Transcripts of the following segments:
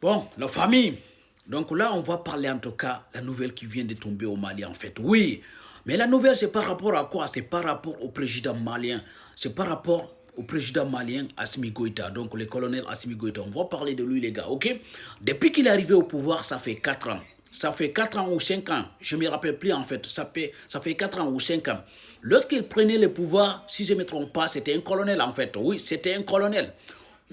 Bon, la famille. Donc là, on va parler en tout cas la nouvelle qui vient de tomber au Mali en fait. Oui, mais la nouvelle c'est par rapport à quoi? C'est par rapport au président malien. C'est par rapport au président malien Assimi Goïta, donc le colonel Assimi Goïta. On va parler de lui les gars, ok? Depuis qu'il est arrivé au pouvoir, ça fait 4 ans. Ça fait 4 ans ou 5 ans, je ne me rappelle plus en fait, ça fait 4 ans ou 5 ans. Lorsqu'il prenait le pouvoir, si je ne me trompe pas, c'était un colonel en fait. Oui, c'était un colonel.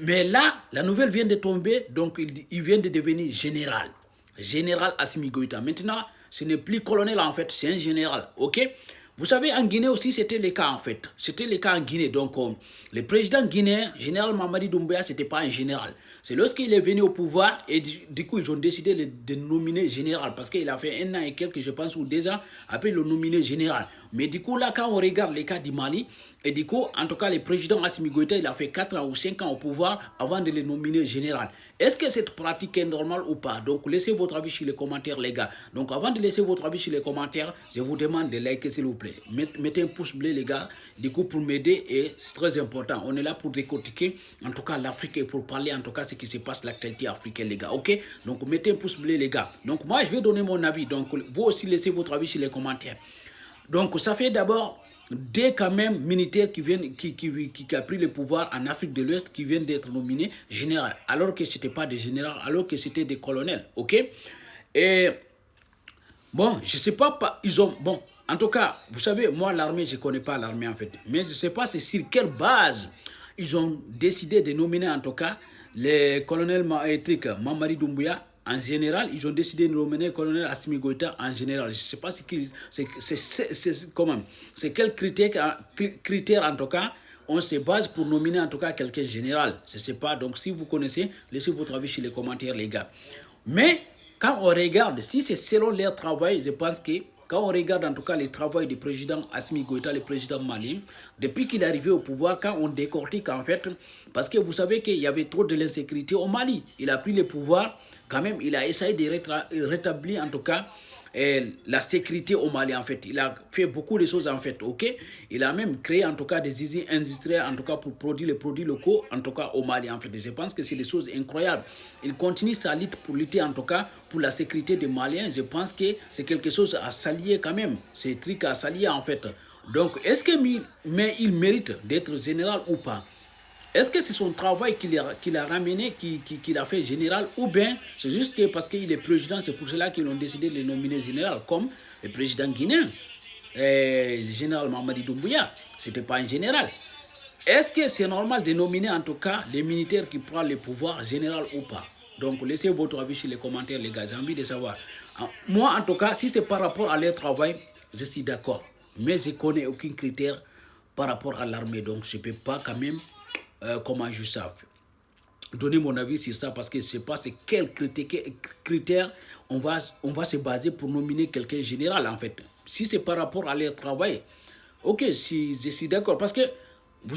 Mais là, la nouvelle vient de tomber, donc il vient de devenir général. Général Assimi Goïta. Maintenant, ce n'est plus colonel en fait, c'est un général, ok? Vous savez, en Guinée aussi, c'était le cas en fait. C'était le cas en Guinée. Donc, le président guinéen, général Mamadi Doumbouya, ce n'était pas un général. C'est lorsqu'il est venu au pouvoir et du coup, ils ont décidé de nominer général parce qu'il a fait 1 an et quelques, je pense, ou 2 ans, après le nominer général. Mais du coup, là, quand on regarde les cas du Mali, et du coup, en tout cas, le président Assimi Goïta, il a fait 4 ans ou 5 ans au pouvoir avant de le nominer général. Est-ce que cette pratique est normale ou pas? Donc, laissez votre avis sur les commentaires, les gars. Donc, avant de laisser votre avis sur les commentaires, je vous demande de liker, s'il vous plaît. Mettez un pouce bleu, les gars, du coup, pour m'aider, et c'est très important. On est là pour décortiquer, en tout cas, l'Afrique, et pour parler, en tout cas, ce qui se passe, l'actualité africaine, les gars, ok? Donc, mettez un pouce bleu, les gars. Donc, moi, je vais donner mon avis. Donc, vous aussi, laissez votre avis sur les commentaires. Donc, ça fait d'abord des quand même militaires qui a pris le pouvoir en Afrique de l'Ouest, qui viennent d'être nominés général, alors que ce n'était pas des généraux, alors que c'était des colonels, ok? Et bon, je ne sais pas, ils ont, bon, en tout cas, vous savez, moi, l'armée, je ne connais pas l'armée en fait, mais je ne sais pas c'est sur quelle base ils ont décidé de nominer en tout cas les colonels Mamadi Doumbouya en général, ils ont décidé de nominer le colonel Assimi Goïta en général. Je ne sais pas c'est quel critère en tout cas on se base pour nominer en tout cas quelqu'un général. Je ne sais pas, donc si vous connaissez, laissez votre avis sur les commentaires les gars. Mais quand on regarde, si c'est selon leur travail, je pense que quand on regarde en tout cas le travail du président Assimi Goïta, le président malien, depuis qu'il est arrivé au pouvoir, quand on décortique en fait, parce que vous savez qu'il y avait trop de l'insécurité au Mali, il a pris le pouvoir, quand même, il a essayé de rétablir en tout cas la sécurité au Mali en fait. Il a fait beaucoup de choses en fait, ok? Il a même créé en tout cas des usines industrielles en tout cas pour produire les produits locaux en tout cas au Mali en fait. Je pense que c'est des choses incroyables. Il continue sa lutte pour lutter en tout cas pour la sécurité des Maliens. Je pense que c'est quelque chose à saluer quand même. C'est un truc à saluer en fait. Donc est-ce qu'il mérite d'être général ou pas? Est-ce que c'est son travail qu'il a ramené, qu'il a fait général, ou bien c'est juste que parce qu'il est président, c'est pour cela qu'ils ont décidé de le nominer général, comme le président guinéen, le général Mamadi Doumbouya, ce n'était pas un général. Est-ce que c'est normal de nominer en tout cas les militaires qui prennent le pouvoir général ou pas? Donc laissez votre avis sur les commentaires les gars, j'ai envie de savoir. Moi en tout cas, si c'est par rapport à leur travail, je suis d'accord. Mais je ne connais aucun critère par rapport à l'armée, donc je ne peux pas quand même comment je sais donner mon avis sur ça parce que je ne sais pas c'est quel critère on va se baser pour nominer quelqu'un général en fait. Si c'est par rapport à leur travail, ok, si je suis d'accord parce que vous,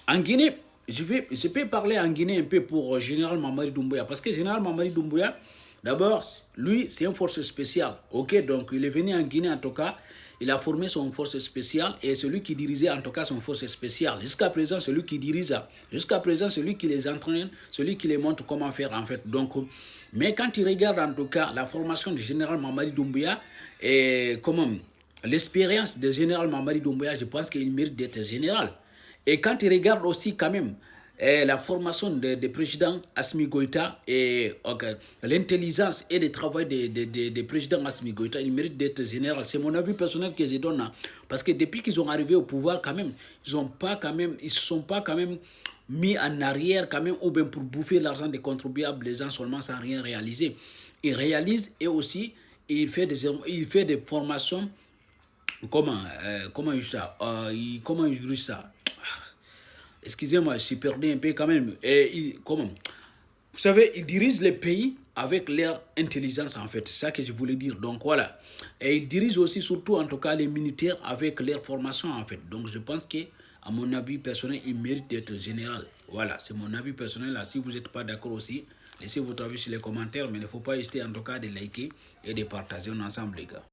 en Guinée, je peux parler en Guinée un peu pour général Mamadi Doumbouya parce que général Mamadi Doumbouya, d'abord, lui, c'est une force spéciale. Ok, donc il est venu en Guinée en tout cas. Il a formé son force spéciale et celui qui dirigeait en tout cas son force spéciale. Jusqu'à présent, celui qui dirige, jusqu'à présent, celui qui les entraîne, celui qui les montre comment faire en fait. Donc, mais quand il regarde en tout cas la formation du général Mamadi Doumbouya et comment l'expérience du général Mamadi Doumbouya, je pense qu'il mérite d'être général. Et quand il regarde aussi quand même la formation des présidents Assimi Goïta et l'intelligence et le travail des présidents Assimi Goïta, ils méritent d'être général. C'est mon avis personnel que je donne. Hein. Parce que depuis qu'ils sont arrivés au pouvoir, quand même, ils ne se sont pas quand même mis en arrière quand même, ou bien pour bouffer l'argent des contribuables, les gens seulement sans rien réaliser. Ils réalisent et aussi il fait des formations. Comment il dirige ça? Excusez-moi, je suis perdu un peu quand même. Comment? Vous savez, ils dirigent les pays avec leur intelligence en fait. C'est ça que je voulais dire. Donc voilà. Et ils dirigent aussi surtout en tout cas les militaires avec leur formation en fait. Donc je pense que à mon avis personnel, ils méritent d'être général. Voilà, c'est mon avis personnel. Là. Si vous n'êtes pas d'accord aussi, laissez votre avis sur les commentaires. Mais il ne faut pas hésiter en tout cas de liker et de partager ensemble les gars.